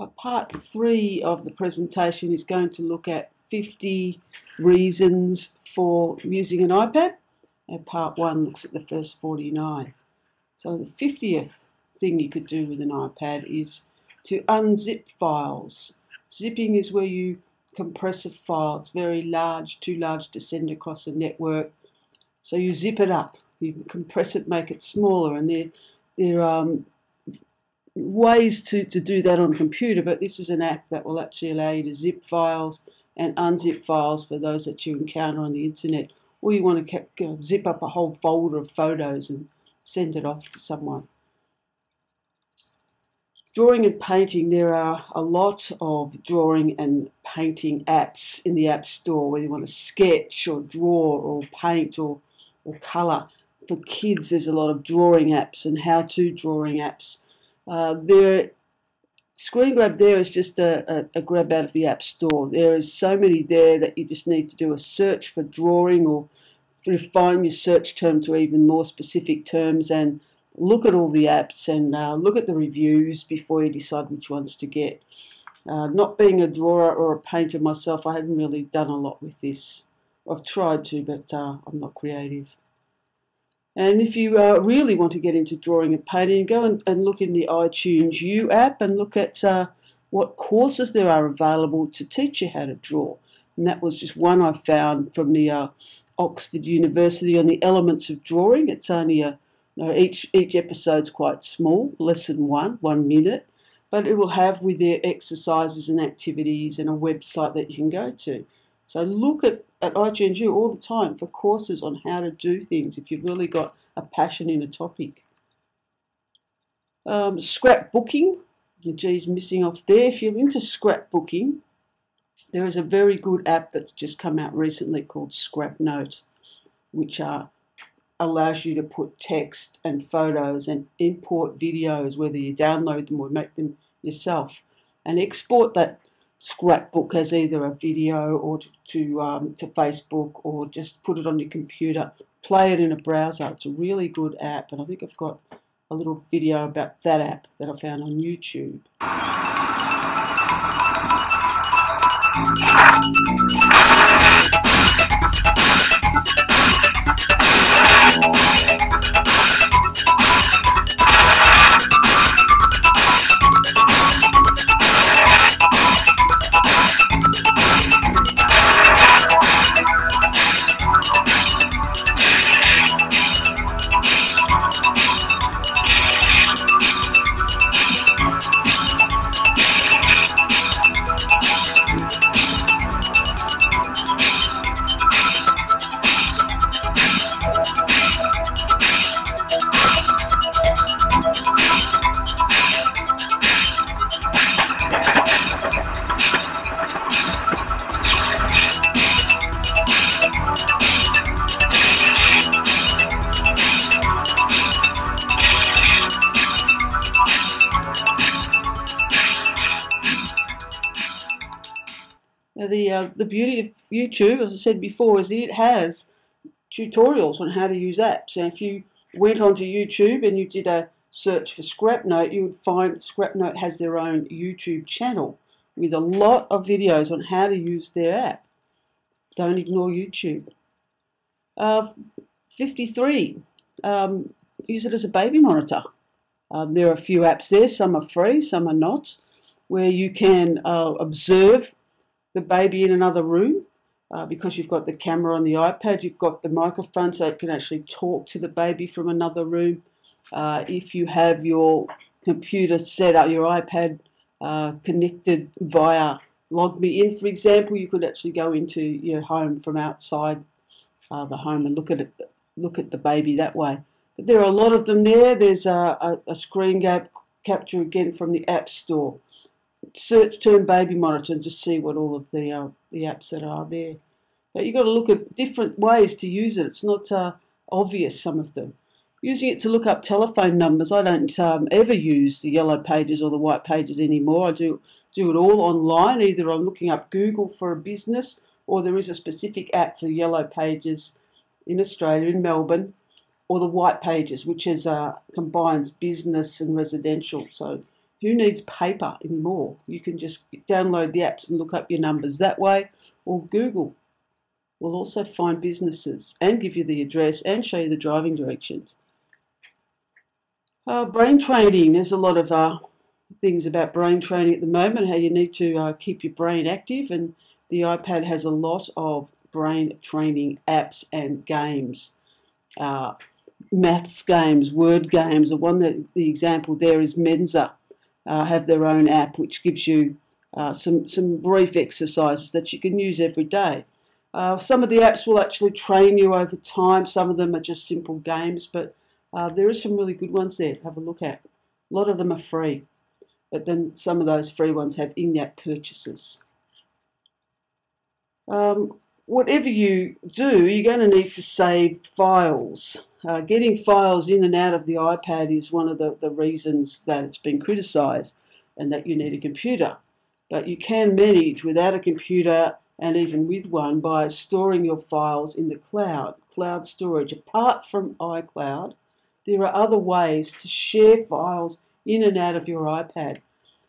Part 3 of the presentation is going to look at 50 reasons for using an iPad, and part 1 looks at the first 49. So the 50th thing you could do with an iPad is to unzip files. Zipping is where you compress a file. It's very large, too large to send across a network. So you zip it up. You can compress it, make it smaller, and there are ways to do that on a computer, but this is an app that will actually allow you to zip files and unzip files for those that you encounter on the internet, or you want to zip up a whole folder of photos and send it off to someone. Drawing and painting, there are a lot of drawing and painting apps in the App Store, whether you want to sketch or draw or paint or colour. For kids, there's a lot of drawing apps and how-to drawing apps. The screen grab there is just a grab out of the App Store. There is so many there that you just need to do a search for drawing or refine your search term to even more specific terms and look at all the apps and look at the reviews before you decide which ones to get. Not being a drawer or a painter myself, I haven't really done a lot with this. I've tried to, but I'm not creative. And if you really want to get into drawing and painting, go and look in the iTunes U app and look at what courses there are available to teach you how to draw. And that was just one I found from the Oxford University on the elements of drawing. It's only each episode's quite small, lesson 1 minute, but it will have with their exercises and activities and a website that you can go to. So look at iTunes U all the time for courses on how to do things if you've really got a passion in a topic. Scrapbooking, the G's missing off there. If you're into scrapbooking, there is a very good app that's just come out recently called ScrapNote, which allows you to put text and photos and import videos, whether you download them or make them yourself, and export that scrapbook as either a video or to Facebook, or just put it on your computer, play it in a browser. It's a really good app, and I think I've got a little video about that app that I found on YouTube. Now the beauty of YouTube, as I said before, is that it has tutorials on how to use apps. And if you went onto YouTube and you did a search for ScrapNote, you would find ScrapNote has their own YouTube channel with a lot of videos on how to use their app. Don't ignore YouTube. 53. Use it as a baby monitor. There are a few apps there. Some are free, some are not, where you can observe the baby in another room. Because you've got the camera on the iPad, you've got the microphone so it can actually talk to the baby from another room. If you have your computer set up, your iPad connected via Log Me In, for example, you could actually go into your home from outside the home and look at the baby that way. But there are a lot of them there. There's a screen capture again from the App Store. Search term baby monitor and just see what all of the apps that are there. But you've got to look at different ways to use it. It's not obvious, some of them. Using it to look up telephone numbers. I don't ever use the yellow pages or the white pages anymore. I do it all online. Either I'm looking up Google for a business, or there is a specific app for the yellow pages in Australia, in Melbourne, or the white pages, which is combines business and residential. So Who needs paper anymore? You can just download the apps and look up your numbers that way, or Google will also find businesses and give you the address and show you the driving directions. Brain training. There's a lot of things about brain training at the moment, how you need to keep your brain active, and the iPad has a lot of brain training apps and games. Maths games, word games. The example there is Mensa. Have their own app which gives you some brief exercises that you can use every day. Some of the apps will actually train you over time. Some of them are just simple games, but there are some really good ones there to have a look at. A lot of them are free, but then some of those free ones have in-app purchases. Whatever you do, you're going to need to save files. Getting files in and out of the iPad is one of the reasons that it's been criticised and that you need a computer. But you can manage without a computer and even with one by storing your files in the cloud storage. Apart from iCloud, there are other ways to share files in and out of your iPad.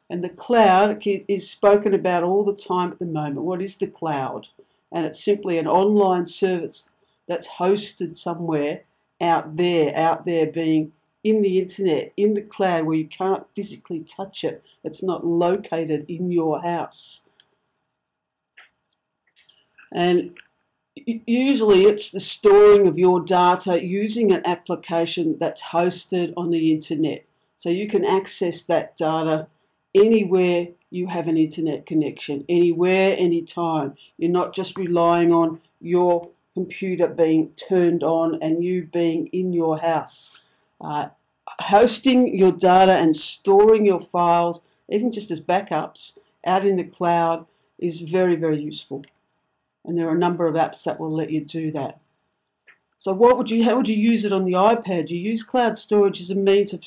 And the cloud is spoken about all the time at the moment. What is the cloud? And it's simply an online service that's hosted somewhere out there being in the internet, in the cloud, where you can't physically touch it. It's not located in your house. And usually it's the storing of your data using an application that's hosted on the internet. So you can access that data anywhere you have an internet connection, anywhere, anytime. You're not just relying on your computer being turned on and you being in your house. Hosting your data and storing your files, even just as backups, out in the cloud is very, very useful. And there are a number of apps that will let you do that. So how would you use it on the iPad? You use cloud storage as a means of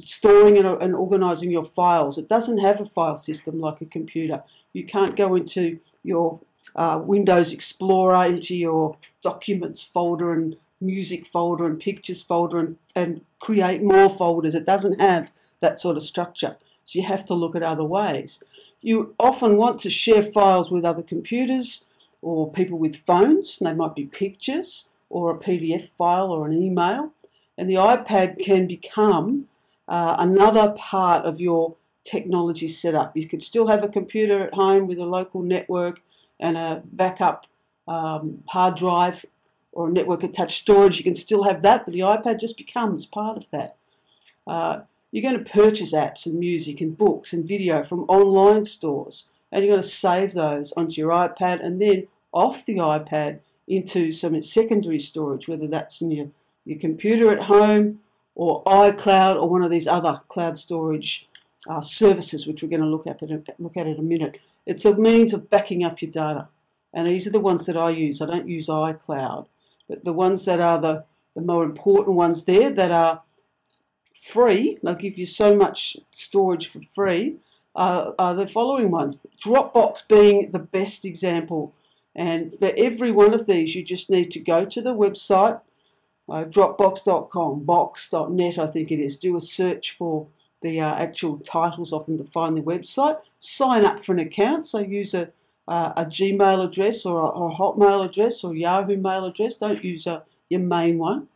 storing and organising your files. It doesn't have a file system like a computer. You can't go into your Windows Explorer, into your documents folder and music folder and pictures folder and create more folders. It doesn't have that sort of structure. So you have to look at other ways. You often want to share files with other computers or people with phones. They might be pictures or a PDF file or an email. And the iPad can become another part of your technology setup. You could still have a computer at home with a local network and a backup hard drive or a network-attached storage. You can still have that, but the iPad just becomes part of that. You're going to purchase apps and music and books and video from online stores, and you're going to save those onto your iPad and then off the iPad into some secondary storage, whether that's in your computer at home or iCloud or one of these other cloud storage services, which we're going to look at in a minute. It's a means of backing up your data, and these are the ones that I use. I don't use iCloud, but the ones that are the more important ones there that are free, they'll give you so much storage for free, are the following ones. Dropbox being the best example. And for every one of these, you just need to go to the website, dropbox.com, box.net I think it is. Do a search for the actual titles of them to find the website. Sign up for an account, so use a Gmail address or a Hotmail address or Yahoo mail address. Don't use your main one.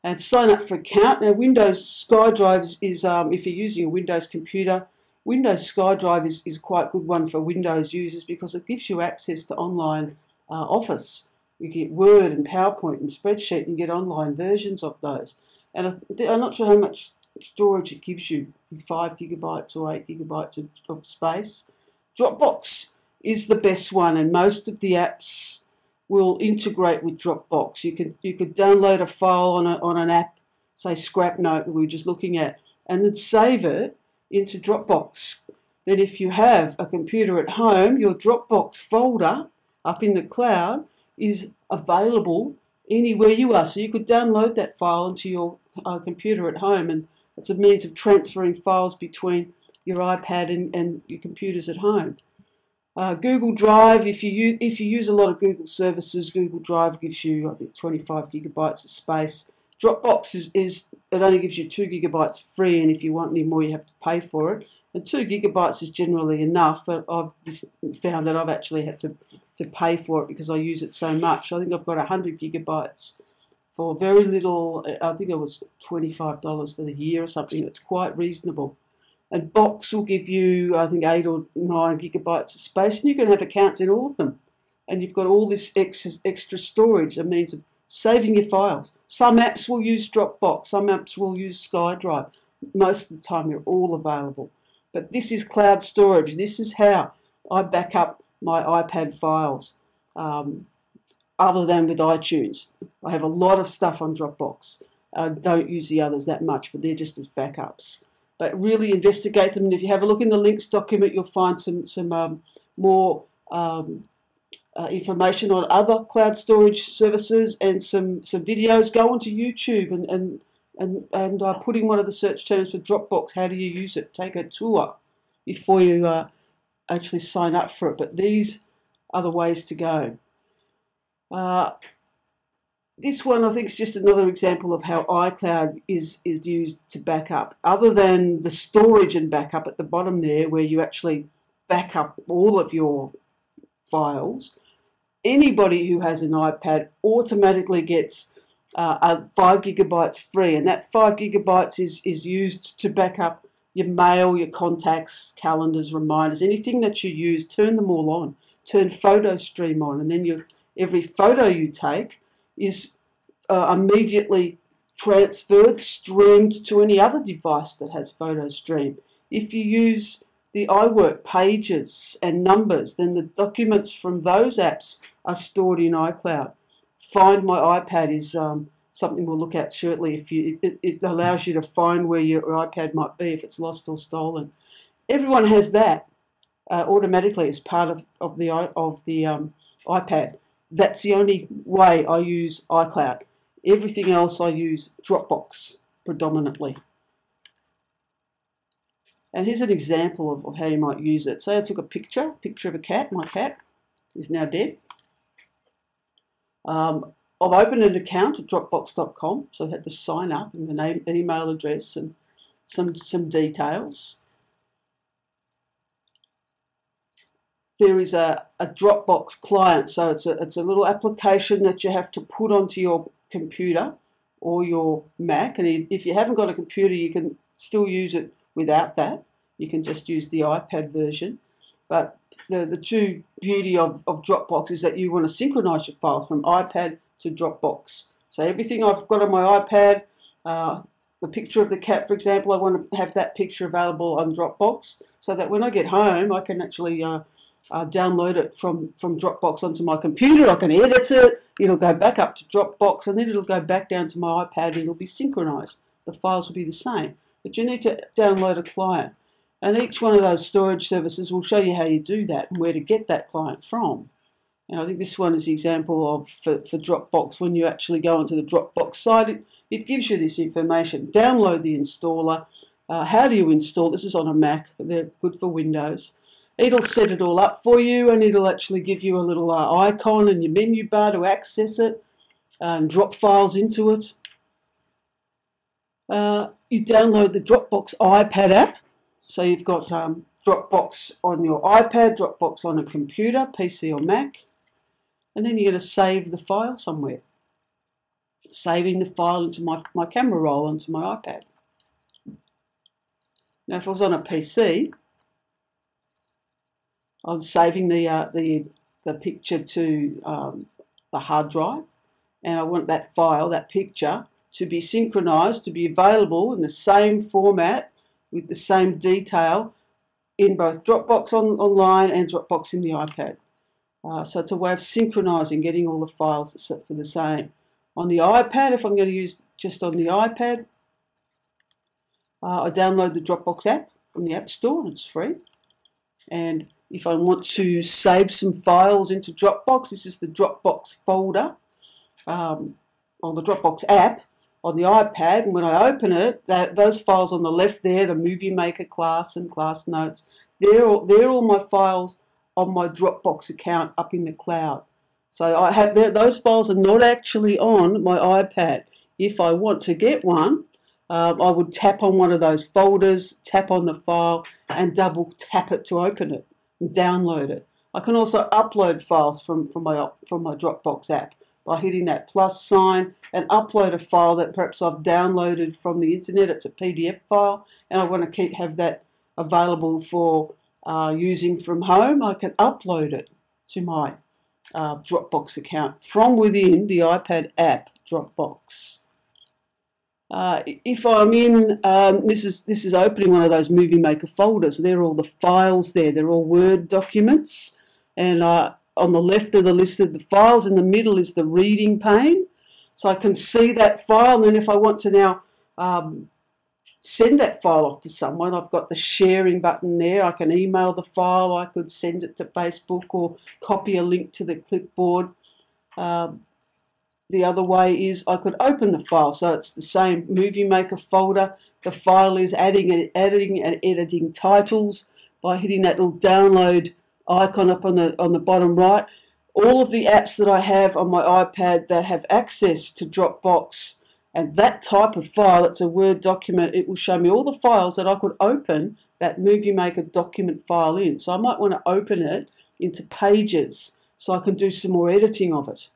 And sign up for an account. Now, Windows SkyDrive is if you're using a Windows computer, Windows SkyDrive is quite a good one for Windows users because it gives you access to online Office. You get Word and PowerPoint and Spreadsheet, and you get online versions of those. And I'm not sure how much storage it gives you, 5 gigabytes or 8 gigabytes of space. Dropbox is the best one, and most of the apps will integrate with Dropbox. You could download a file on an app, say ScrapNote that we were just looking at, and then save it into Dropbox. Then if you have a computer at home, your Dropbox folder up in the cloud is available anywhere you are. So you could download that file into your computer at home, and it's a means of transferring files between your iPad and your computers at home. Google Drive, if you use a lot of Google services, Google Drive gives you, I think, 25 gigabytes of space. Dropbox it only gives you 2 gigabytes free, and if you want any more you have to pay for it. And 2 gigabytes is generally enough, but I've found that I've actually had to pay for it because I use it so much. I think I've got 100 gigabytes for very little. I think it was $25 for the year or something. It's quite reasonable. And Box will give you, I think, 8 or 9 gigabytes of space, and you can have accounts in all of them. And you've got all this extra storage, a means of saving your files. Some apps will use Dropbox, some apps will use SkyDrive. Most of the time they're all available. But this is cloud storage. This is how I back up my iPad files, other than with iTunes. I have a lot of stuff on Dropbox. I don't use the others that much, but they're just as backups. But really investigate them, and if you have a look in the links document, you'll find some more information on other cloud storage services and some videos. Go onto YouTube and put in one of the search terms for Dropbox. How do you use it? Take a tour before you actually sign up for it. But these are the ways to go. This one, I think, is just another example of how iCloud is used to back up. Other than the storage and backup at the bottom there, where you actually back up all of your files, anybody who has an iPad automatically gets 5 gigabytes free, and that 5 gigabytes is used to back up your mail, your contacts, calendars, reminders, anything that you use. Turn them all on. Turn Photo Stream on, and then every photo you take is immediately transferred, streamed to any other device that has Photo Stream. If you use the iWork pages and numbers, then the documents from those apps are stored in iCloud. Find My iPad is something we'll look at shortly. It allows you to find where your iPad might be if it's lost or stolen. Everyone has that automatically as part of the iPad. That's the only way I use iCloud. Everything else I use Dropbox predominantly. And here's an example of how you might use it. Say I took a picture of a cat. My cat is now dead. I've opened an account at Dropbox.com, so I had to sign up and an email address and some details. There is a Dropbox client, so it's a little application that you have to put onto your computer or your Mac, and if you haven't got a computer you can still use it without that. You can just use the iPad version. But the true beauty of Dropbox is that you want to synchronize your files from iPad to Dropbox. So everything I've got on my iPad, the picture of the cat, for example, I want to have that picture available on Dropbox so that when I get home I can actually download it from Dropbox onto my computer. I can edit it, it'll go back up to Dropbox, and then it'll go back down to my iPad and it'll be synchronized. The files will be the same. But you need to download a client. And each one of those storage services will show you how you do that and where to get that client from. And I think this one is the example of for Dropbox. When you actually go onto the Dropbox site, it gives you this information. Download the installer. How do you install? This is on a Mac, but they're good for Windows. It'll set it all up for you, and it'll actually give you a little icon in your menu bar to access it and drop files into it. You download the Dropbox iPad app. So you've got Dropbox on your iPad, Dropbox on a computer, PC or Mac, and then you're going to save the file somewhere. Saving the file into my camera roll onto my iPad. Now if I was on a PC, I'm saving the picture to the hard drive, and I want that file, that picture, to be synchronized, to be available in the same format with the same detail in both Dropbox online and Dropbox in the iPad. So it's a way of synchronizing, getting all the files set for the same. On the iPad, if I'm going to use just on the iPad, I download the Dropbox app from the App Store, and it's free. And if I want to save some files into Dropbox, this is the Dropbox folder, or the Dropbox app on the iPad, and when I open it, those files on the left there, the Movie Maker class and class notes, they're all my files on my Dropbox account up in the cloud. So I have those files are not actually on my iPad. if I want to get one, I would tap on one of those folders, tap on the file, and double tap it to open it and download it. I can also upload files from my Dropbox app by hitting that plus sign and upload a file that perhaps I've downloaded from the internet. It's a PDF file, and I want to have that available for using from home. I can upload it to my Dropbox account from within the iPad app Dropbox. If I'm in, this is opening one of those Movie Maker folders. There are all the files there. They're all Word documents, and on the left of the list of the files, in the middle is the reading pane. So I can see that file, and then if I want to now send that file off to someone, I've got the sharing button there. I can email the file, I could send it to Facebook or copy a link to the clipboard. The other way is I could open the file, so it's the same Movie Maker folder. The file is adding and editing titles by hitting that little download icon up on the bottom right. All of the apps that I have on my iPad that have access to Dropbox and that type of file, it's a Word document, it will show me all the files that I could open that Movie Maker document file in. So I might want to open it into Pages so I can do some more editing of it.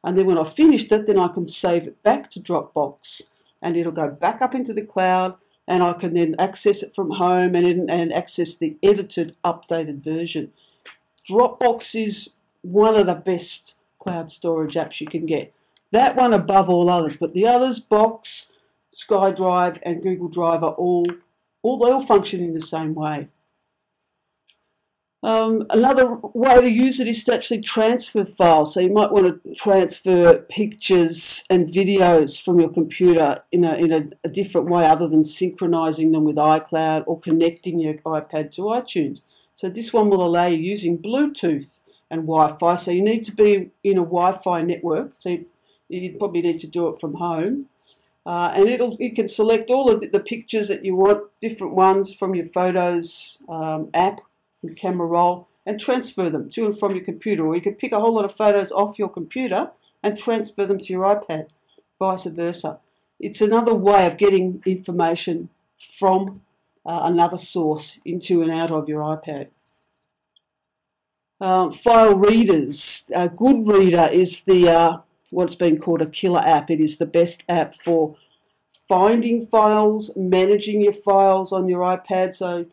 And then when I've finished it, then I can save it back to Dropbox and it'll go back up into the cloud, and I can then access it from home and access the edited, updated version. Dropbox is one of the best cloud storage apps you can get. That one above all others, but the others, Box, SkyDrive and Google Drive, are all function in the same way. Another way to use it is to actually transfer files. So you might want to transfer pictures and videos from your computer in a different way other than synchronizing them with iCloud or connecting your iPad to iTunes. So this one will allow you using Bluetooth and Wi-Fi. So you need to be in a Wi-Fi network. So you probably need to do it from home. And it can select all of the pictures that you want, different ones from your Photos app, the camera roll, and transfer them to and from your computer. Or you could pick a whole lot of photos off your computer and transfer them to your iPad, vice versa. It's another way of getting information from another source into and out of your iPad. File readers. Goodreader is what's been called a killer app. It is the best app for finding files, managing your files on your iPad, so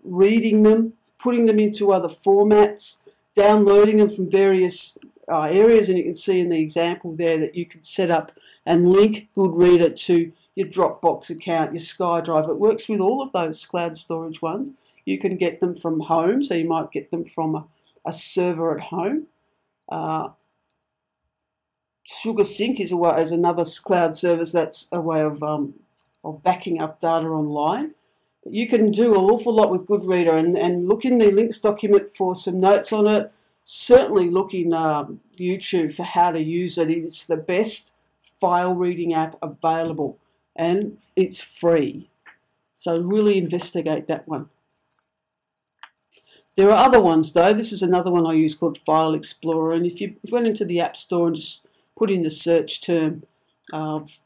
reading them, putting them into other formats, downloading them from various areas, and you can see in the example there that you can set up and link Goodreader to your Dropbox account, your SkyDrive. It works with all of those cloud storage ones. You can get them from home, so you might get them from a server at home. SugarSync is another cloud service that's a way of backing up data online. But you can do an awful lot with Goodreader, and look in the links document for some notes on it. Certainly look in YouTube for how to use it. It's the best file reading app available, and it's free. So really investigate that one. There are other ones though. This is another one I use called File Explorer, and if you went into the App Store and just put in the search term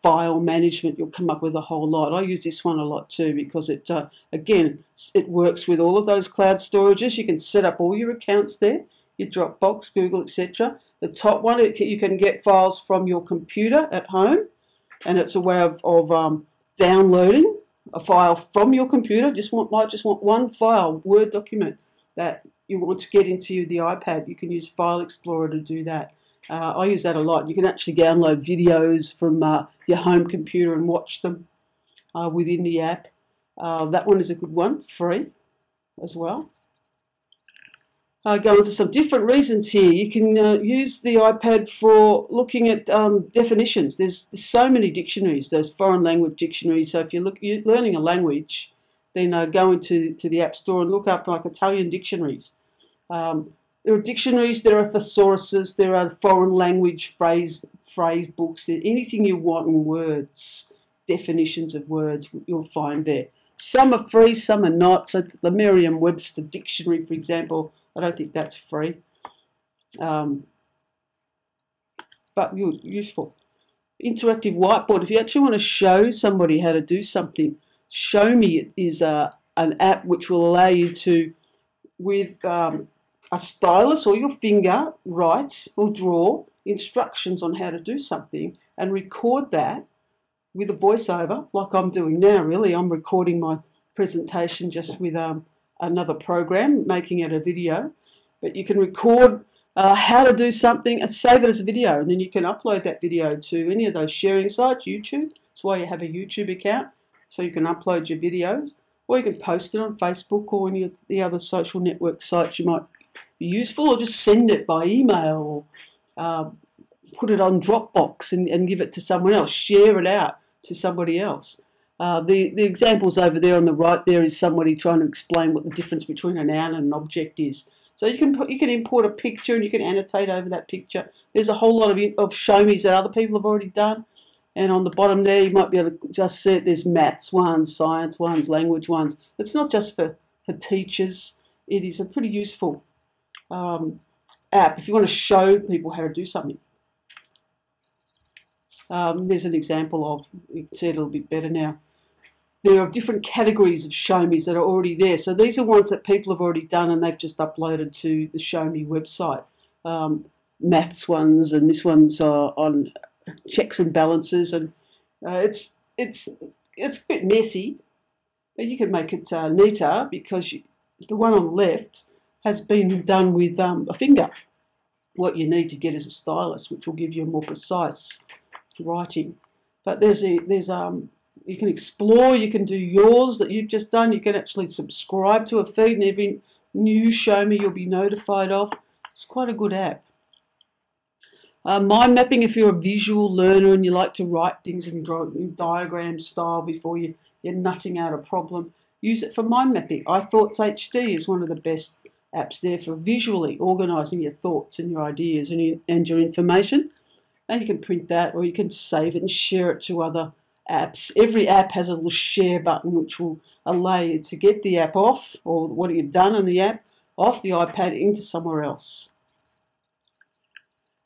file management, you'll come up with a whole lot. I use this one a lot too because it again, it works with all of those cloud storages. You can set up all your accounts there, your Dropbox, Google, etc. The top one, you can get files from your computer at home, and it's a way of downloading a file from your computer. Might just want one file, Word document, that you want to get into the iPad. You can use File Explorer to do that. I use that a lot. You can actually download videos from your home computer and watch them within the app. That one is a good one, free as well. Go into some different reasons here. You can use the iPad for looking at definitions. There's so many dictionaries, those foreign language dictionaries. So if you're learning a language, then go into the App Store and look up like Italian dictionaries. There are dictionaries, there are thesauruses, there are foreign language phrase books, anything you want in words, definitions of words, you'll find there. Some are free, some are not. So the Merriam-Webster dictionary, for example, I don't think that's free, but useful. Interactive whiteboard. If you actually want to show somebody how to do something, Show Me is an app which will allow you to, with a stylus or your finger, write or draw instructions on how to do something and record that with a voiceover, like I'm doing now. Really, I'm recording my presentation just with another program, making it a video. But you can record how to do something and save it as a video, and then you can upload that video to any of those sharing sites. YouTube, that's why you have a YouTube account, so you can upload your videos, or you can post it on Facebook or any of the other social network sites you might be useful, or just send it by email, or put it on Dropbox and give it to someone else, share it out to somebody else. The examples over there on the right there is somebody trying to explain what the difference between a noun and an object is. So you can import a picture and you can annotate over that picture. There's a whole lot of show me's that other people have already done. And on the bottom there, you might be able to just see it. There's maths ones, science ones, language ones. It's not just for teachers. It is a pretty useful app if you want to show people how to do something. There's an example of, you can see it a little bit better now. There are different categories of Show Me's that are already there. So these are ones that people have already done and they've just uploaded to the Show Me website. Maths ones, and this one's on checks and balances, and it's a bit messy, but you can make it neater because the one on the left has been done with a finger. What you need to get is a stylus, which will give you a more precise writing. But you can explore, you can do yours that you've just done, you can actually subscribe to a feed, and every new Show Me you'll be notified of. It's quite a good app. Mind mapping, if you're a visual learner and you like to write things in diagram style before you're nutting out a problem, use it for mind mapping. iThoughts HD is one of the best apps there for visually organising your thoughts and your ideas and your information. And you can print that, or you can save it and share it to other apps. Every app has a little share button which will allow you to get the app off, or what you've done on the app, off the iPad into somewhere else.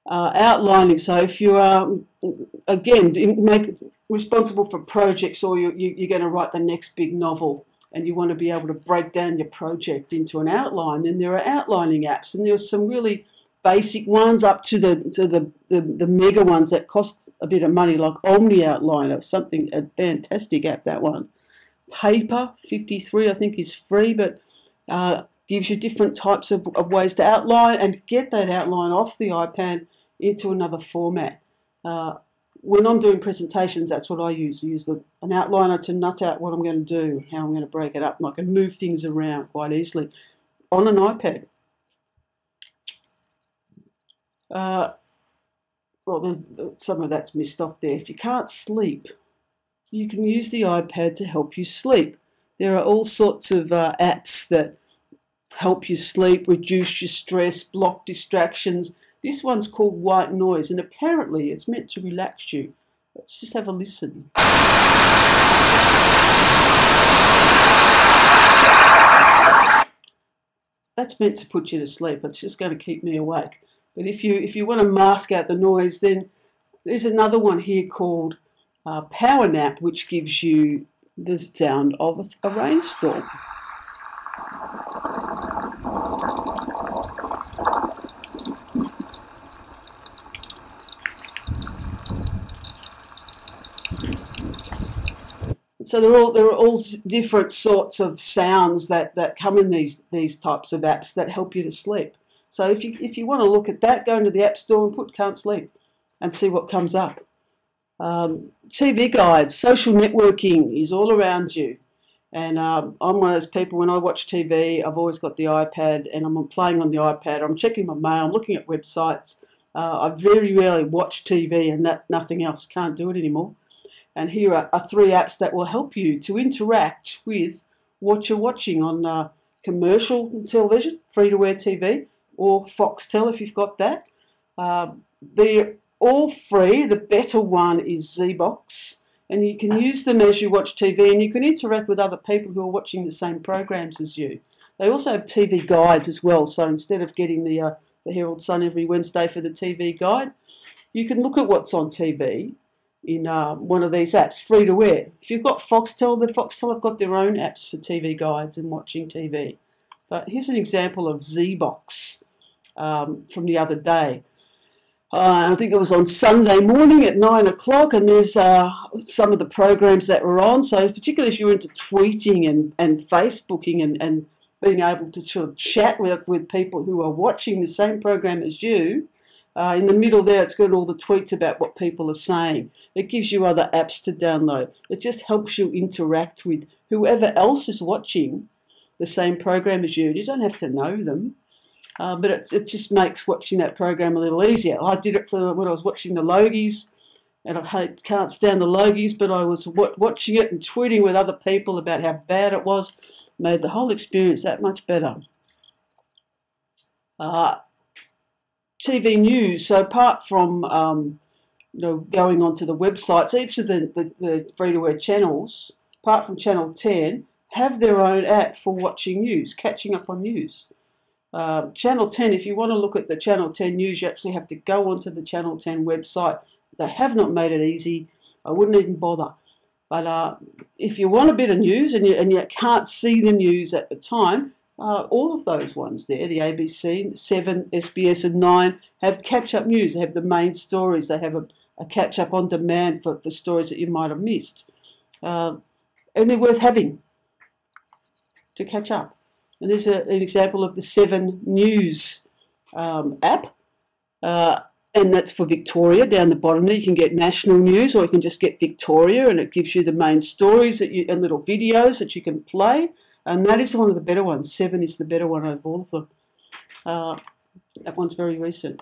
Outlining, so if you are, again, responsible for projects, or you're going to write the next big novel and you want to be able to break down your project into an outline, then there are outlining apps, and there are some really basic ones up to the mega ones that cost a bit of money, like Omni Outliner, a fantastic app, that one. Paper 53 I think is free, but gives you different types of ways to outline and get that outline off the iPad into another format. When I'm doing presentations, that's what I use. I use an outliner to nut out what I'm going to do, how I'm going to break it up, and I can move things around quite easily on an iPad. Well, some of that's missed off there. If you can't sleep, you can use the iPad to help you sleep. There are all sorts of apps that help you sleep, reduce your stress, block distractions. This one's called White Noise, and apparently it's meant to relax you. Let's just have a listen. That's meant to put you to sleep. It's just going to keep me awake. But if you want to mask out the noise, then there's another one here called Power Nap, which gives you the sound of a rainstorm. So there are all different sorts of sounds that come in these types of apps that help you to sleep. So if you want to look at that, go into the App Store and put "can't sleep" and see what comes up. TV guides, social networking is all around you. And I'm one of those people, when I watch TV, I've always got the iPad and I'm playing on the iPad. I'm checking my mail, I'm looking at websites. I very rarely watch TV and nothing else. Can't do it anymore. And here are 3 apps that will help you to interact with what you're watching on commercial television, free-to-air TV, or Foxtel if you've got that. They're all free. The better one is ZBox, and you can use them as you watch TV, and you can interact with other people who are watching the same programs as you. They also have TV guides as well, so instead of getting the Herald Sun every Wednesday for the TV guide, you can look at what's on TV in one of these apps, free to wear. If you've got Foxtel, the Foxtel have got their own apps for TV guides and watching TV. But here's an example of ZBox from the other day. I think it was on Sunday morning at 9 o'clock, and there's some of the programs that were on. So particularly if you're into tweeting and Facebooking and being able to sort of chat with people who are watching the same program as you, in the middle there it's got all the tweets about what people are saying. It gives you other apps to download. It just helps you interact with whoever else is watching the same program as you. You don't have to know them. But it just makes watching that program a little easier. I did it for when I was watching the Logies, and I can't stand the Logies, but I was watching it and tweeting with other people about how bad it was. Made the whole experience that much better. TV news. So apart from going onto the websites, each of the free-to-air channels, apart from Channel 10, have their own app for watching news, catching up on news. Channel 10, if you want to look at the Channel 10 news, you actually have to go onto the Channel 10 website. They have not made it easy. I wouldn't even bother. But if you want a bit of news and you can't see the news at the time, all of those ones there, the ABC, 7, SBS and 9, have catch-up news. They have the main stories. They have a catch-up on demand for stories that you might have missed. And they're worth having to catch up. And there's an example of the 7 News app, and that's for Victoria. Down the bottom there, you can get national news, or you can just get Victoria, and it gives you the main stories and little videos that you can play. And that is one of the better ones. 7 is the better one out of all of them. That one's very recent.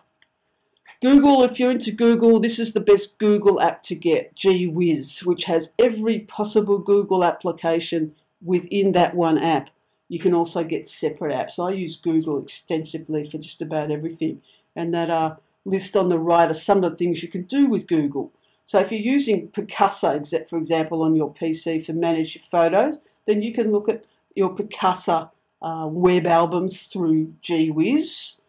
Google, if you're into Google, this is the best Google app to get, Gee Whiz, which has every possible Google application within that one app. You can also get separate apps. I use Google extensively for just about everything. And that list on the right are some of the things you can do with Google. So if you're using Picasa, for example, on your PC to manage your photos, then you can look at your Picasa web albums through Gee Whiz.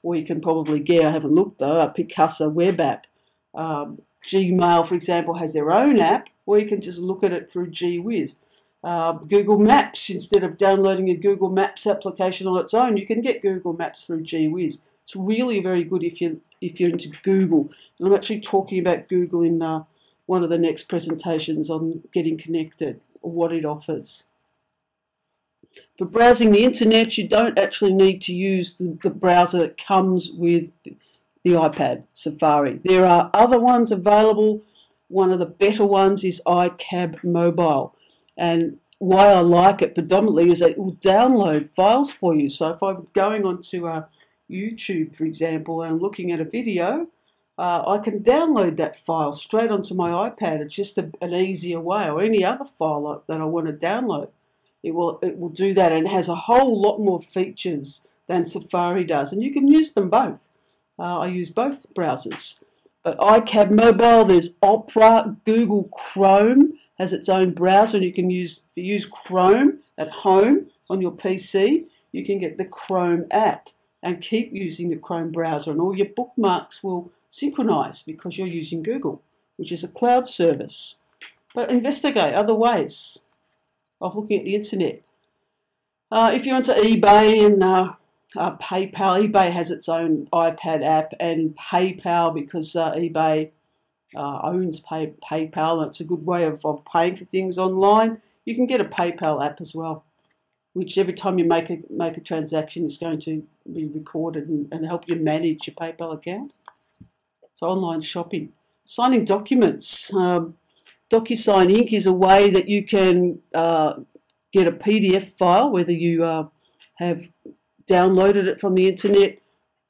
Or you can probably get, I haven't looked though, a Picasa web app. Gmail, for example, has their own app, or you can just look at it through Gee Whiz. Google Maps, instead of downloading a Google Maps application on its own, you can get Google Maps through Gee Whiz. It's really very good if you're into Google. And I'm actually talking about Google in one of the next presentations on getting connected, or what it offers. For browsing the internet, you don't actually need to use the browser that comes with the iPad, Safari. There are other ones available. One of the better ones is iCab Mobile. And why I like it predominantly is that it will download files for you. So if I'm going onto YouTube, for example, and I'm looking at a video, I can download that file straight onto my iPad. It's just an easier way, or any other file that I want to download. It will do that, and it has a whole lot more features than Safari does. And you can use them both. I use both browsers. But iCab Mobile, there's Opera, Google Chrome has its own browser, and you can use Chrome at home on your PC. You can get the Chrome app and keep using the Chrome browser, and all your bookmarks will synchronize because you're using Google, which is a cloud service. But investigate other ways of looking at the internet. If you're into eBay and PayPal, eBay has its own iPad app, and PayPal, because eBay owns PayPal, and it's a good way of paying for things online. You can get a PayPal app as well, which every time you make a transaction is going to be recorded and help you manage your PayPal account. So online shopping. Signing documents. DocuSign Ink is a way that you can get a PDF file, whether you have downloaded it from the internet,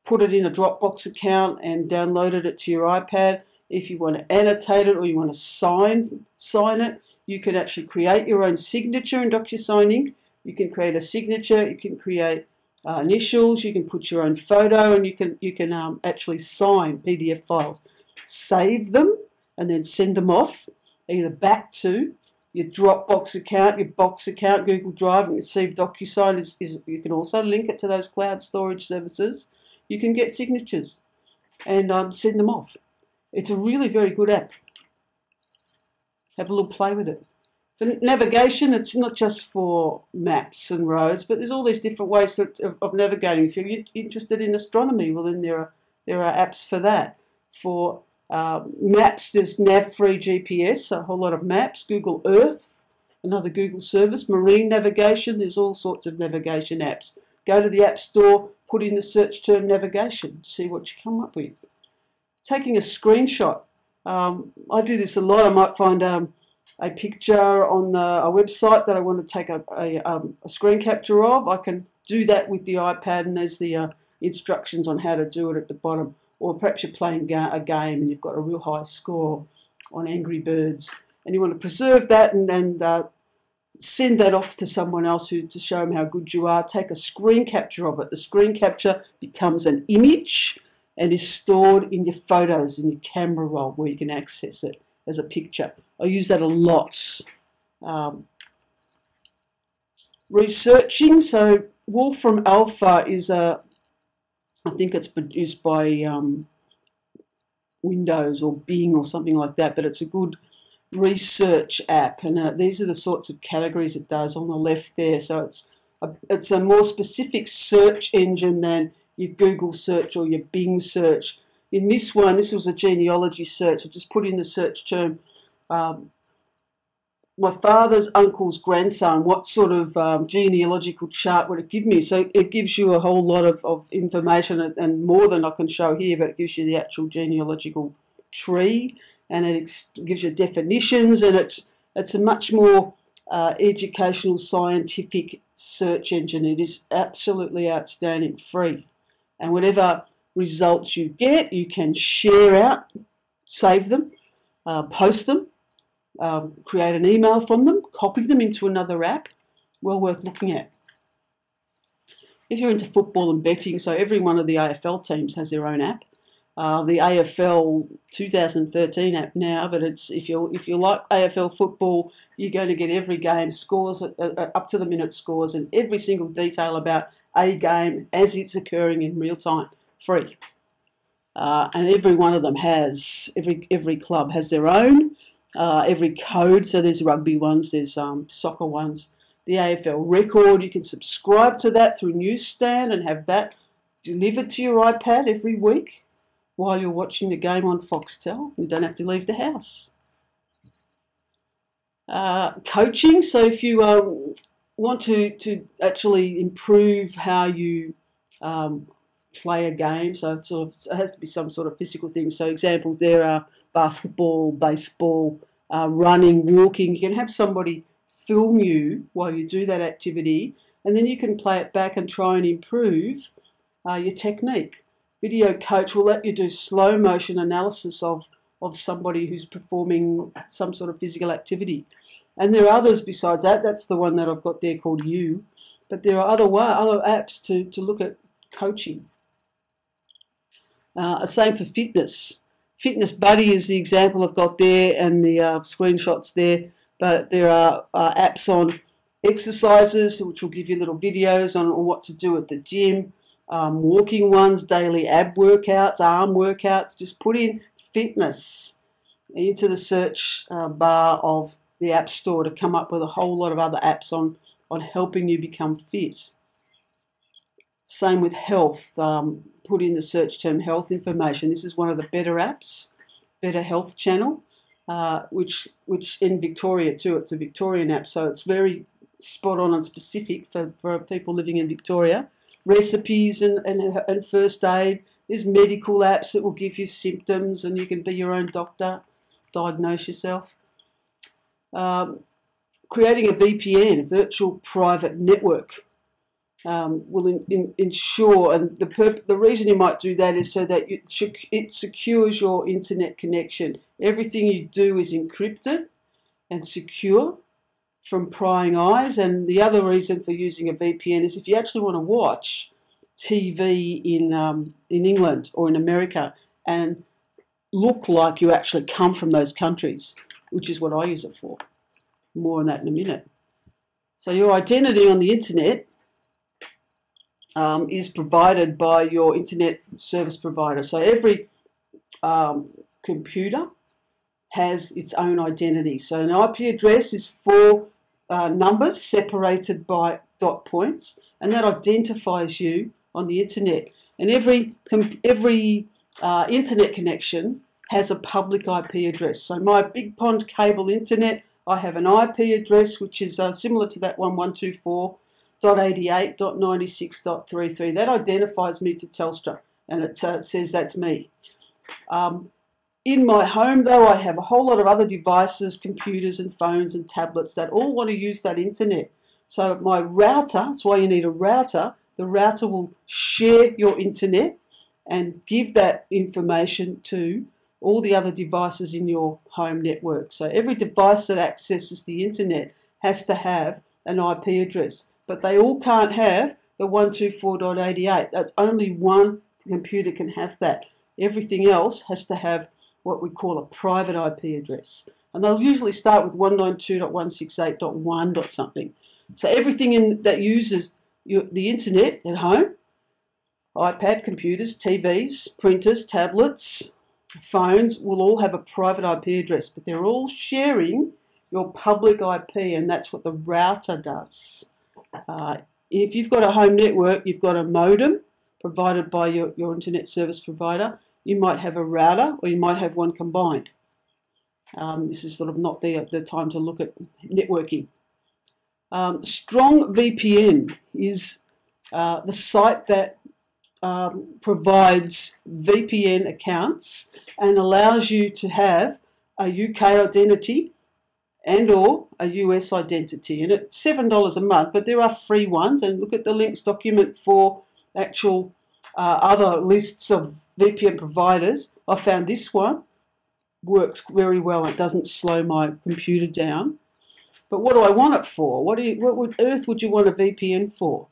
put it in a Dropbox account and downloaded it to your iPad. If you want to annotate it or you want to sign it, you can actually create your own signature in DocuSign Ink. You can create a signature, you can create initials, you can put your own photo, and you can actually sign PDF files. Save them and then send them off, either back to your Dropbox account, your Box account, Google Drive, and receive DocuSign. You can also link it to those cloud storage services. You can get signatures and send them off. It's a really very good app. Have a little play with it. For navigation, it's not just for maps and roads, but there's all these different ways of navigating. If you're interested in astronomy, well, then there are apps for that. For maps, there's nav-free GPS, a whole lot of maps. Google Earth, another Google service. Marine navigation, there's all sorts of navigation apps. Go to the App Store, put in the search term navigation, see what you come up with. Taking a screenshot. I do this a lot. I might find a picture on a website that I want to take a screen capture of. I can do that with the iPad, and there's the instructions on how to do it at the bottom. Or perhaps you're playing a game and you've got a real high score on Angry Birds, and you want to preserve that and send that off to someone else to show them how good you are. Take a screen capture of it. The screen capture becomes an image and is stored in your photos in your camera roll, where you can access it as a picture. I use that a lot. Researching. So Wolfram Alpha is I think it's produced by Windows or Bing or something like that, but it's a good research app, and these are the sorts of categories it does on the left there. So it's a more specific search engine than your Google search or your Bing search. In this one, this was a genealogy search. I just put in the search term, my father's uncle's grandson, what sort of genealogical chart would it give me? So it gives you a whole lot of information, and more than I can show here, but it gives you the actual genealogical tree, and it gives you definitions, and it's a much more educational, scientific search engine. It is absolutely outstanding, free. And whatever results you get, you can share out, save them, post them, create an email from them, copy them into another app. Well worth looking at. If you're into football and betting, so every one of the AFL teams has their own app. The AFL 2013 app now, but it's if you like AFL football, you're going to get every game, scores, up to the minute scores, and every single detail about a game as it's occurring in real time, free. And every one of them has, every club has their own, every code. So there's rugby ones, there's soccer ones. The AFL record, you can subscribe to that through Newsstand and have that delivered to your iPad every week while you're watching the game on Foxtel. You don't have to leave the house. Coaching, so if you want to actually improve how you play a game, so it has to be some sort of physical thing. So examples there are basketball, baseball, running, walking. You can have somebody film you while you do that activity, and then you can play it back and try and improve your technique. Video coach will let you do slow motion analysis of somebody who's performing some sort of physical activity. And there are others besides that. That's the one that I've got there called You. But there are other apps to look at coaching. Same for fitness. Fitness Buddy is the example I've got there, and the screenshots there. But there are apps on exercises, which will give you little videos on what to do at the gym. Walking ones, daily ab workouts, arm workouts. Just put in fitness into the search bar of the App Store to come up with a whole lot of other apps on helping you become fit. Same with health. Put in the search term health information. This is one of the better apps, Better Health Channel, which in Victoria too. It's a Victorian app, so it's very spot on and specific for people living in Victoria. Recipes and first aid. There's medical apps that will give you symptoms, and you can be your own doctor, diagnose yourself. Creating a VPN, a virtual private network, will ensure, and the reason you might do that is so that it secures your internet connection. Everything you do is encrypted and secure from prying eyes. And the other reason for using a VPN is if you actually want to watch TV in England or in America and look like you actually come from those countries, which is what I use it for. More on that in a minute. So your identity on the internet is provided by your internet service provider. So every computer has its own identity. So an IP address is 4 numbers separated by dot points, and that identifies you on the internet. And every internet connection has a public IP address. So my Big Pond cable internet, I have an IP address which is similar to that one, 124.88.96.33. That identifies me to Telstra, and it says that's me. In my home, though, I have a whole lot of other devices, computers and phones and tablets that all want to use that internet. So my router, that's why you need a router, the router will share your internet and give that information to all the other devices in your home network. So every device that accesses the internet has to have an IP address, but they all can't have the 124.88. That's only one computer can have that. Everything else has to have what we call a private IP address. And they'll usually start with 192.168.1. something. So everything that uses the internet at home, iPad, computers, TVs, printers, tablets, phones, will all have a private IP address, but they're all sharing your public IP, and that's what the router does. If you've got a home network, you've got a modem provided by your internet service provider. You might have a router, or you might have one combined. This is sort of not the time to look at networking. Strong VPN is the site that provides VPN accounts and allows you to have a UK identity and or a US identity. And it's $7 a month, but there are free ones. And look at the links document for actual other lists of VPN providers. I found this one works very well. It doesn't slow my computer down. But what do I want it for? What on earth would you want a VPN for?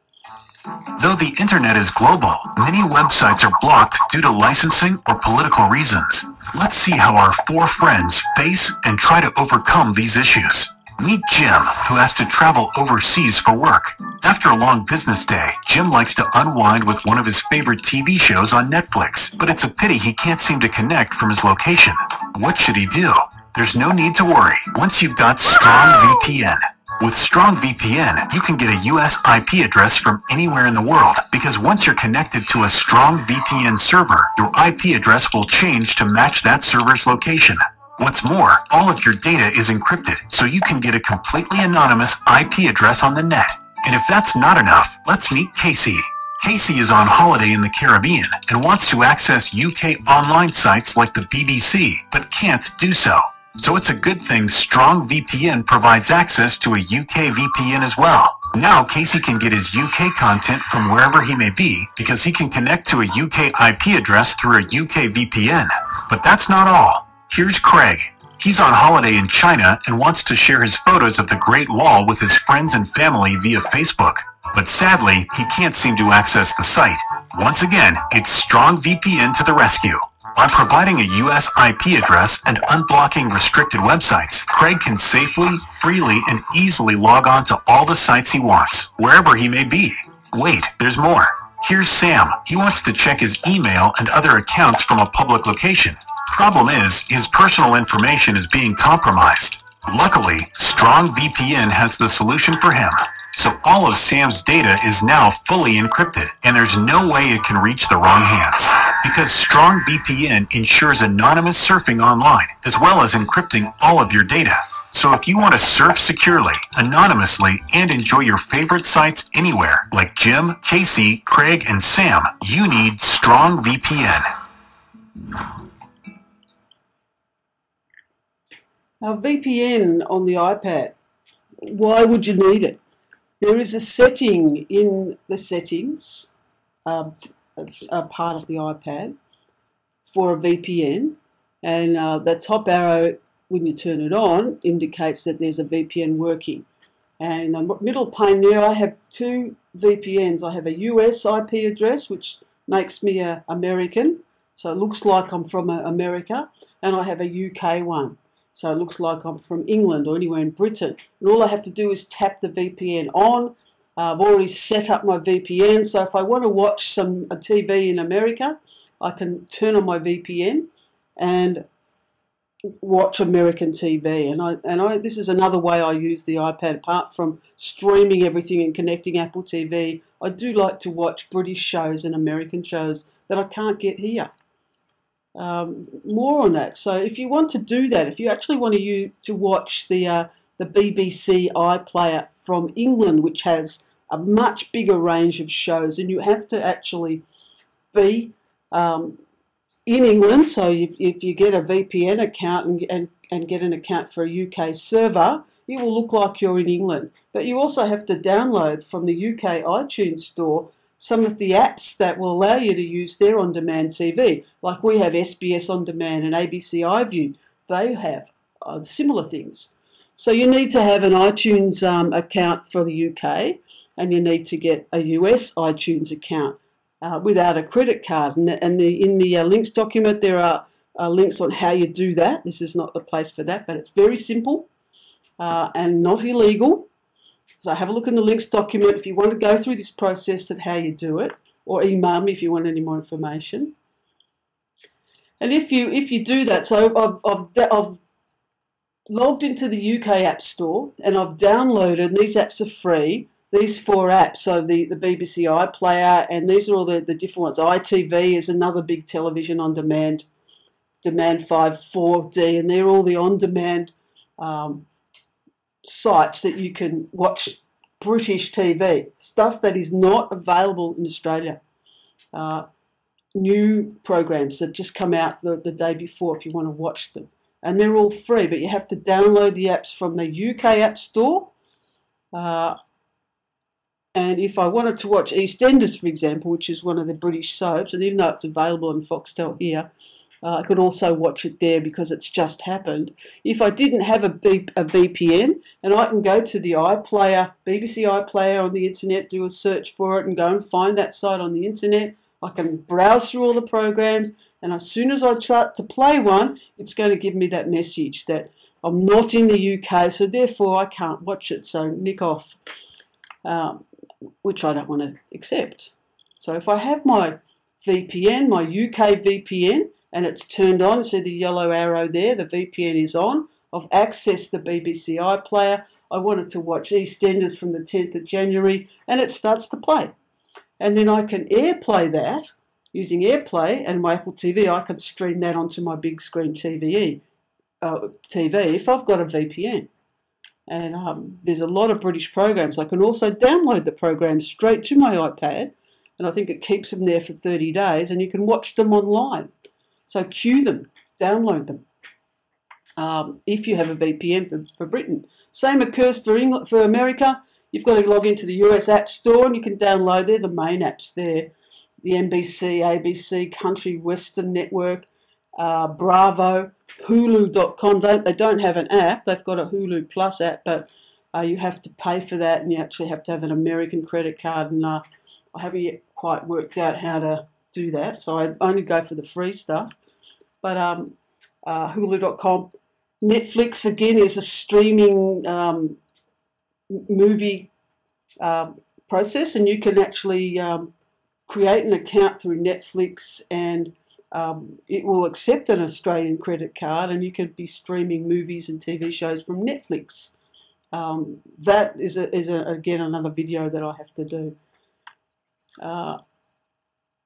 Though the internet is global, many websites are blocked due to licensing or political reasons. Let's see how our 4 friends face and try to overcome these issues. Meet Jim, who has to travel overseas for work. After a long business day, Jim likes to unwind with one of his favorite TV shows on Netflix, but it's a pity he can't seem to connect from his location. What should he do? There's no need to worry once you've got Strong VPN. With Strong VPN, you can get a US IP address from anywhere in the world, because once you're connected to a Strong VPN server, your IP address will change to match that server's location. What's more, all of your data is encrypted, so you can get a completely anonymous IP address on the net. And if that's not enough, let's meet Casey. Casey is on holiday in the Caribbean and wants to access UK online sites like the BBC, but can't do so. So it's a good thing Strong VPN provides access to a UK VPN as well. Now Casey can get his UK content from wherever he may be, because he can connect to a UK IP address through a UK VPN. But that's not all. Here's Craig. He's on holiday in China and wants to share his photos of the Great Wall with his friends and family via Facebook. But sadly, he can't seem to access the site. Once again, it's Strong VPN to the rescue. By providing a US IP address and unblocking restricted websites, Craig can safely, freely, and easily log on to all the sites he wants, wherever he may be. Wait, there's more. Here's Sam. He wants to check his email and other accounts from a public location. Problem is, his personal information is being compromised. Luckily, Strong VPN has the solution for him. So all of Sam's data is now fully encrypted, and there's no way it can reach the wrong hands. Because Strong VPN ensures anonymous surfing online, as well as encrypting all of your data. So if you want to surf securely, anonymously, and enjoy your favorite sites anywhere, like Jim, Casey, Craig, and Sam, you need Strong VPN. Now, VPN on the iPad, why would you need it? There is a setting in the settings, part of the iPad, for a VPN, and the top arrow, when you turn it on, indicates that there's a VPN working. And in the middle pane there, I have 2 VPNs. I have a US IP address, which makes me an American, so it looks like I'm from America, and I have a UK one. So it looks like I'm from England or anywhere in Britain. And all I have to do is tap the VPN on. I've already set up my VPN, so if I want to watch some TV in America, I can turn on my VPN and watch American TV, and this is another way I use the iPad. Apart from streaming everything and connecting Apple TV, I do like to watch British shows and American shows that I can't get here. More on that. So if you want to do that, if you actually want to watch the BBC iPlayer from England, which has a much bigger range of shows, and you have to actually be in England. So if you get a VPN account and get an account for a UK server, it will look like you're in England. But you also have to download from the UK iTunes store some of the apps that will allow you to use their on-demand TV. Like we have SBS On Demand and ABC iView. They have similar things. So you need to have an iTunes account for the UK, and you need to get a US iTunes account without a credit card. And in the links document, there are links on how you do that. This is not the place for that, but it's very simple and not illegal. So have a look in the links document if you want to go through this process and how you do it, or email me if you want any more information. And if you do that, so I've logged into the UK App Store and I've downloaded, and these apps are free, these 4 apps, so the BBC iPlayer, and these are all the different ones. ITV is another big television on demand, Demand 5 4D, and they're all the on-demand sites that you can watch British TV, stuff that is not available in Australia. New programs that just come out the day before if you want to watch them. And they're all free, but you have to download the apps from the UK App Store. And if I wanted to watch EastEnders, for example, which is one of the British soaps, and even though it's available on Foxtel here, I could also watch it there because it's just happened. If I didn't have a VPN, and I can go to the iPlayer, BBC iPlayer on the internet, do a search for it and go and find that site on the internet, I can browse through all the programs, and as soon as I start to play one, it's going to give me that message that I'm not in the UK, so therefore I can't watch it, so nick off, which I don't want to accept. So if I have my VPN, my UK VPN, and it's turned on, see the yellow arrow there, the VPN is on, I've accessed the BBC iPlayer, I wanted to watch EastEnders from the 10th of January, and it starts to play. And then I can AirPlay that, using AirPlay and my Apple TV, I can stream that onto my big screen TV if I've got a VPN. And there's a lot of British programs. I can also download the programs straight to my iPad, and I think it keeps them there for 30 days, and you can watch them online. So queue them, download them, if you have a VPN for Britain. Same occurs for America. You've got to log into the US App Store, and you can download there the main apps there. The NBC, ABC, Country Western Network, Bravo, Hulu.com. They don't have an app. They've got a Hulu Plus app, but you have to pay for that, and you actually have to have an American credit card, and I haven't yet quite worked out how to do that, so I only go for the free stuff. But Hulu.com. Netflix, again, is a streaming movie process, and you can actually create an account through Netflix, and it will accept an Australian credit card, and you can be streaming movies and TV shows from Netflix. That is again another video that I have to do.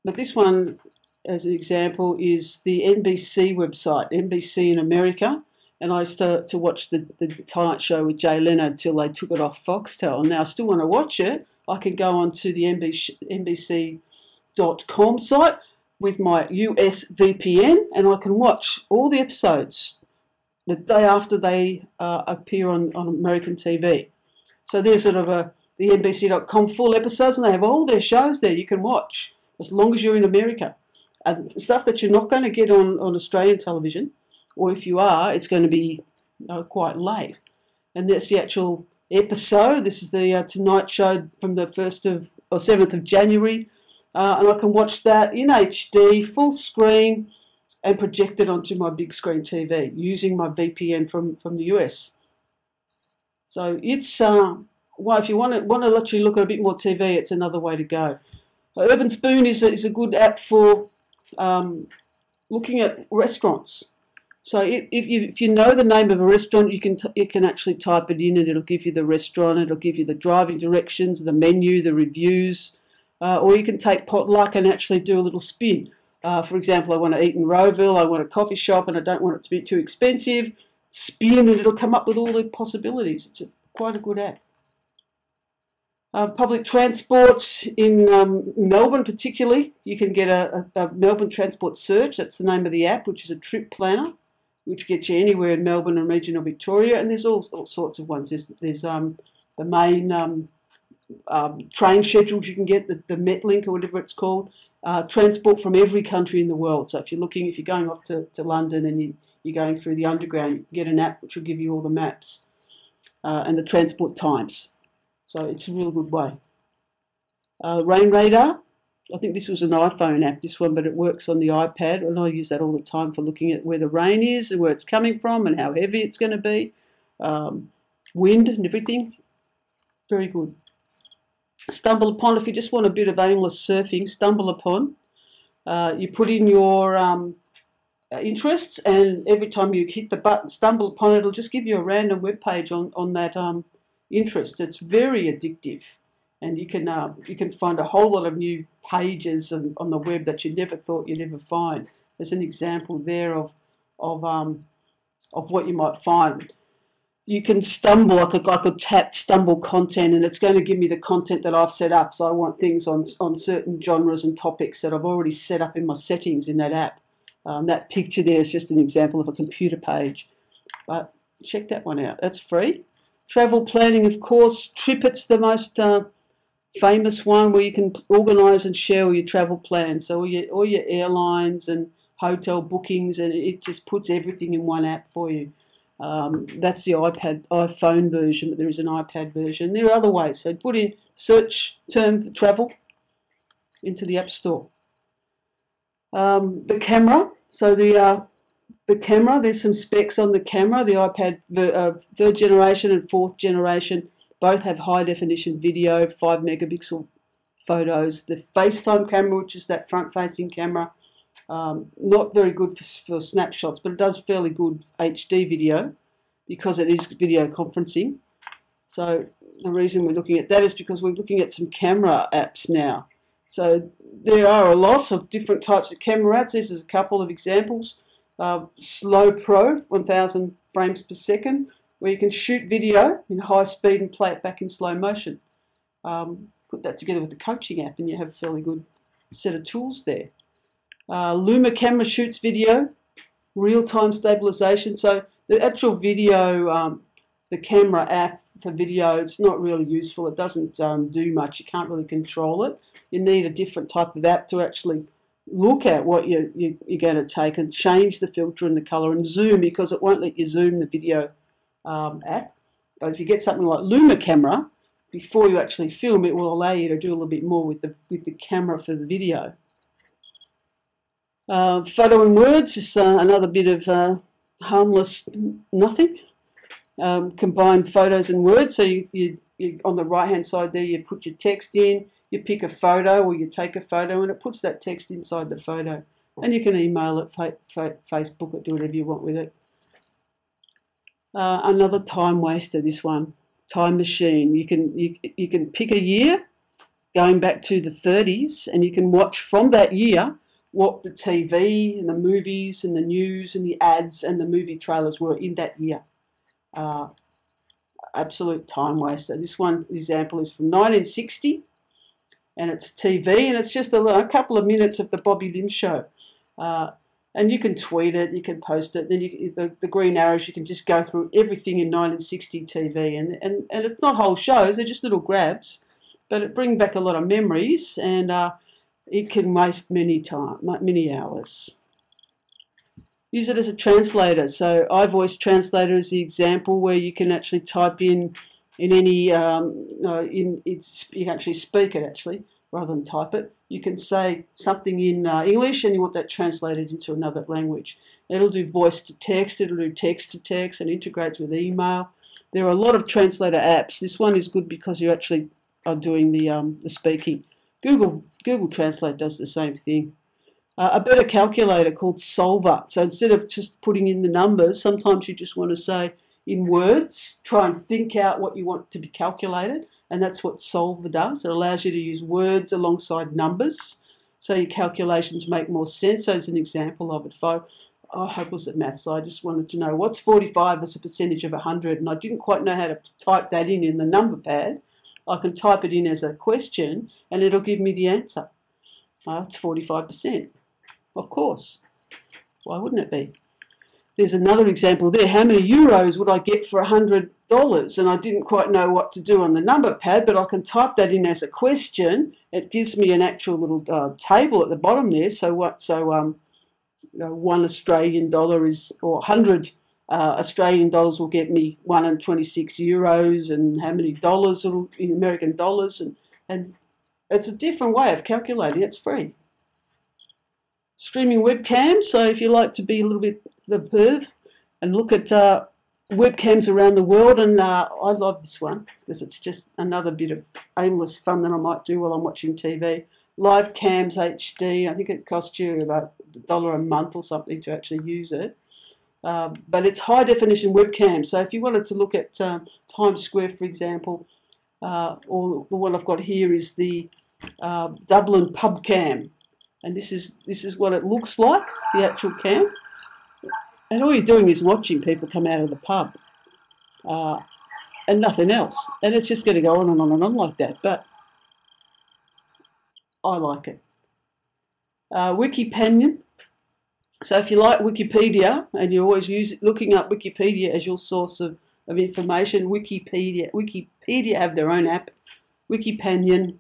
But this one, as an example, is the NBC website, NBC in America. And I used to watch the Tonight Show with Jay Leno till they took it off Foxtel. And now I still want to watch it. I can go onto the NBC.com site with my US VPN, and I can watch all the episodes the day after they appear on American TV. So there's sort of the NBC.com full episodes, and they have all their shows there you can watch as long as you're in America. And stuff that you're not going to get on Australian television, or if you are, it's going to be quite late. And that's the actual episode. This is the Tonight Show from the 7th of January. And I can watch that in HD, full screen, and project it onto my big screen TV using my VPN from the US. So it's well, if you want to actually look at a bit more TV, it's another way to go. Urban Spoon is a good app for looking at restaurants. So if you know the name of a restaurant, you can actually type it in and it'll give you the restaurant, it'll give you the driving directions, the menu, the reviews, or you can take potluck and actually do a little spin. For example, I want to eat in Rowville, I want a coffee shop and I don't want it to be too expensive. Spin and it'll come up with all the possibilities. It's quite a good app. Public transport in Melbourne particularly, you can get a Melbourne Transport Search, that's the name of the app, which is a trip planner, which gets you anywhere in Melbourne and regional Victoria, and there's all sorts of ones. There's the main train schedules you can get, the Metlink or whatever it's called, transport from every country in the world. So if you're going off to London and you're going through the underground, you can get an app which will give you all the maps and the transport times. So it's a real good way. Rain Radar, I think this was an iPhone app, this one, but it works on the iPad, and I use that all the time for looking at where the rain is and where it's coming from and how heavy it's going to be, wind and everything. Very good. Stumble Upon, if you just want a bit of aimless surfing, Stumble Upon. You put in your interests, and every time you hit the button Stumble Upon, it'll just give you a random web page on that interest. It's very addictive, and you can find a whole lot of new pages on the web that you never thought you'd ever find. There's an example there of what you might find. You can stumble, I could tap stumble content, and it's going to give me the content that I've set up. So I want things on certain genres and topics that I've already set up in my settings in that app. That picture there is just an example of a computer page, but check that one out. That's free. Travel planning, of course. Tripit's the most famous one, where you can organise and share all your travel plans. So all your airlines and hotel bookings, and it just puts everything in one app for you. That's the iPhone version, but there is an iPad version. There are other ways. So put in search term for travel into the App Store. The camera. So the camera, there's some specs on the camera. The iPad 3rd generation and 4th generation both have high definition video, 5 megapixel photos. The FaceTime camera, which is that front facing camera, not very good for snapshots, but it does fairly good HD video because it is video conferencing. So the reason we're looking at that is because we're looking at some camera apps now. So there are a lot of different types of camera apps. This is a couple of examples. Slow Pro, 1000 frames per second, where you can shoot video in high speed and play it back in slow motion. Put that together with the coaching app and you have a fairly good set of tools there. Luma Camera shoots video, real-time stabilization. So the actual video, the camera app for video, it's not really useful. It doesn't do much. You can't really control it. You need a different type of app to actually look at what you're going to take and change the filter and the color and zoom, because it won't let you zoom the video app. But if you get something like Luma Camera, before you actually film, it will allow you to do a little bit more with the camera for the video. Photo and words is another bit of harmless nothing. Combine photos and words. So you on the right hand side there, you put your text in, you pick a photo or you take a photo, and it puts that text inside the photo. And you can email it, Facebook it, do whatever you want with it. Another time waster, this one, time machine. You can pick a year going back to the 30s, and you can watch from that year what the TV and the movies and the news and the ads and the movie trailers were in that year. Absolute time waster. This one example is from 1960, and it's TV, and it's just a couple of minutes of the Bobby Lim show. And you can tweet it, you can post it, then the green arrows, you can just go through everything in 1960 TV, and it's not whole shows, they're just little grabs, but it brings back a lot of memories, and it can waste many hours. Use it as a translator. So iVoice Translator is the example where you can actually type in any, you can actually speak it actually, rather than type it. You can say something in English and you want that translated into another language. It'll do voice to text, it'll do text to text, and integrates with email. There are a lot of translator apps. This one is good because you actually are doing the speaking. Google Translate does the same thing. A better calculator called Solver. So instead of just putting in the numbers, sometimes you just want to say in words, try and think out what you want to be calculated, and that's what Solver does. It allows you to use words alongside numbers, so your calculations make more sense. So as an example of it, if I hope was at maths, so I just wanted to know what's 45 as a percentage of 100, and I didn't quite know how to type that in the number pad. I can type it in as a question, and it'll give me the answer. It's 45%. Of course. Why wouldn't it be? There's another example there. How many euros would I get for $100? And I didn't quite know what to do on the number pad, but I can type that in as a question. It gives me an actual little table at the bottom there. So what? So $1 Australian dollar is, or 100 Australian dollars will get me 126 euros, and how many dollars in American dollars, and it's a different way of calculating. It's free. Streaming webcams, so if you like to be a little bit the perv and look at webcams around the world, and I love this one because it's just another bit of aimless fun that I might do while I'm watching TV. Live Cams HD, I think it costs you about $1 a month or something to actually use it. But it's high definition webcam, so if you wanted to look at Times Square, for example, or the one I've got here is the Dublin pub cam. And this is what it looks like, the actual cam. And all you're doing is watching people come out of the pub and nothing else. And it's just going to go on and on and on like that. But I like it. Wikipedia. So if you like Wikipedia and you always looking up Wikipedia as your source of information, Wikipedia have their own app, Wikipedia.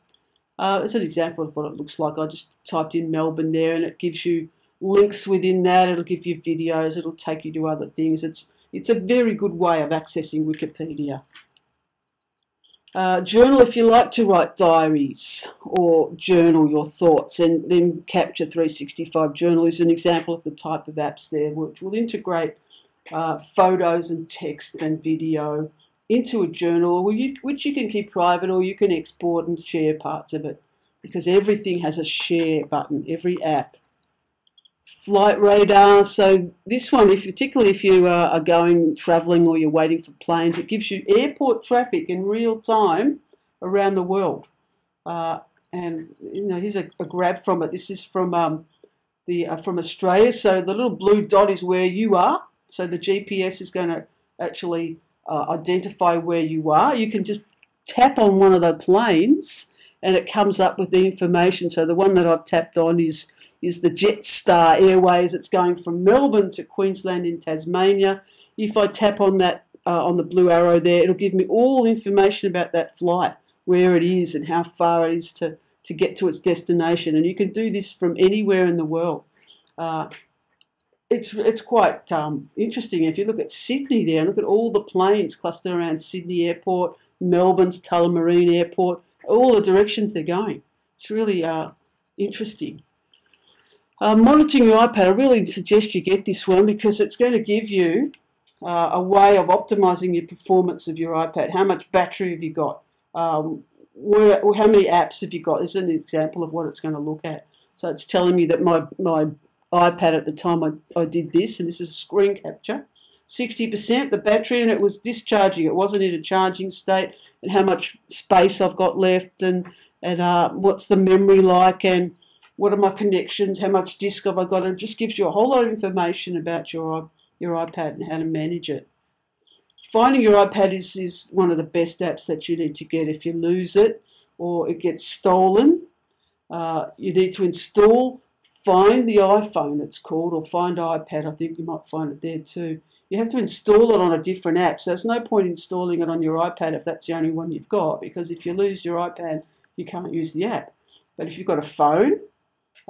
It's an example of what it looks like. I just typed in Melbourne there, and it gives you links within that. It'll give you videos. It'll take you to other things. It's a very good way of accessing Wikipedia. Journal, if you like to write diaries or journal your thoughts, and then Capture 365 Journal is an example of the type of apps there, which will integrate photos and text and video into a journal, which you can keep private, or you can export and share parts of it, because everything has a share button, every app. Flight radar, so this one, particularly if you are travelling or you're waiting for planes, it gives you airport traffic in real time around the world. And here's a grab from it. This is from Australia, so the little blue dot is where you are, so the GPS is going to actually identify where you are. You can just tap on one of the planes and it comes up with the information. So the one that I've tapped on is the Jetstar Airways. It's going from Melbourne to Queensland in Tasmania. If I tap on that, on the blue arrow there, it'll give me all information about that flight, where it is and how far it is to get to its destination. And you can do this from anywhere in the world. It's quite interesting. If you look at Sydney there, and look at all the planes clustered around Sydney Airport, Melbourne's Tullamarine Airport, all the directions they're going. It's really interesting. Monitoring your iPad, I really suggest you get this one, because it's going to give you a way of optimizing your performance of your iPad. How much battery have you got? How many apps have you got? This is an example of what it's going to look at. So it's telling me that my iPad at the time I did this, and this is a screen capture, 60% the battery, and it was discharging. It wasn't in a charging state, and how much space I've got left, and what's the memory like, and what are my connections, how much disk have I got. It just gives you a whole lot of information about your iPad and how to manage it. Finding your iPad is one of the best apps that you need to get. If you lose it or it gets stolen, you need to install Find the iPhone, it's called, or Find iPad. I think you might find it there too. You have to install it on a different app, so there's no point installing it on your iPad if that's the only one you've got, because if you lose your iPad, you can't use the app. But if you've got a phone,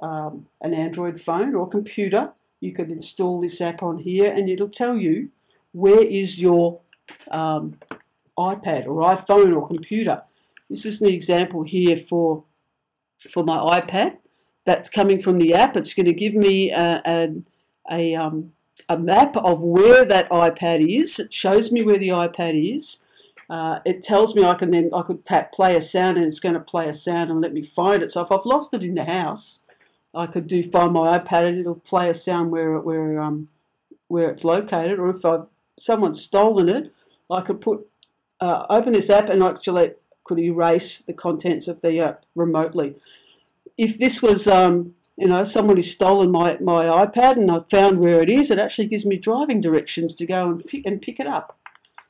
an Android phone or a computer, you can install this app on here, and it'll tell you where is your iPad or iPhone or computer. This is an example here for my iPad. That's coming from the app. It's going to give me a map of where that iPad is. It shows me where the iPad is. It tells me I could tap play a sound, and it's going to play a sound and let me find it. So if I've lost it in the house, I could do Find My iPad and it'll play a sound where it's located, or if someone's stolen it, I could open this app and actually could erase the contents of the app remotely. If this was, somebody's stolen my iPad and I found where it is, it actually gives me driving directions to go and pick it up.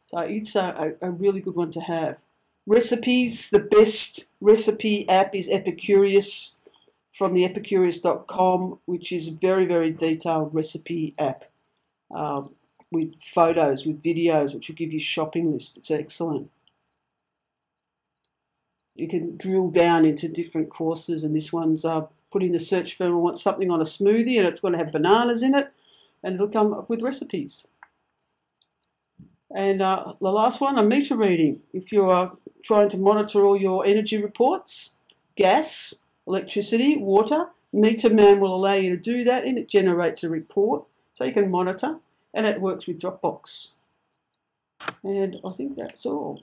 So it's a really good one to have. Recipes, the best recipe app is Epicurious from the epicurious.com, which is a very, very detailed recipe app with photos, with videos, which will give you shopping lists. It's excellent. You can drill down into different courses, and this one's put in the search firm, I want something on a smoothie and it's going to have bananas in it, and it'll come up with recipes. And the last one, a meter reading. If you're trying to monitor all your energy reports, gas, electricity, water, MeterMan will allow you to do that, and it generates a report so you can monitor, and it works with Dropbox. And I think that's all.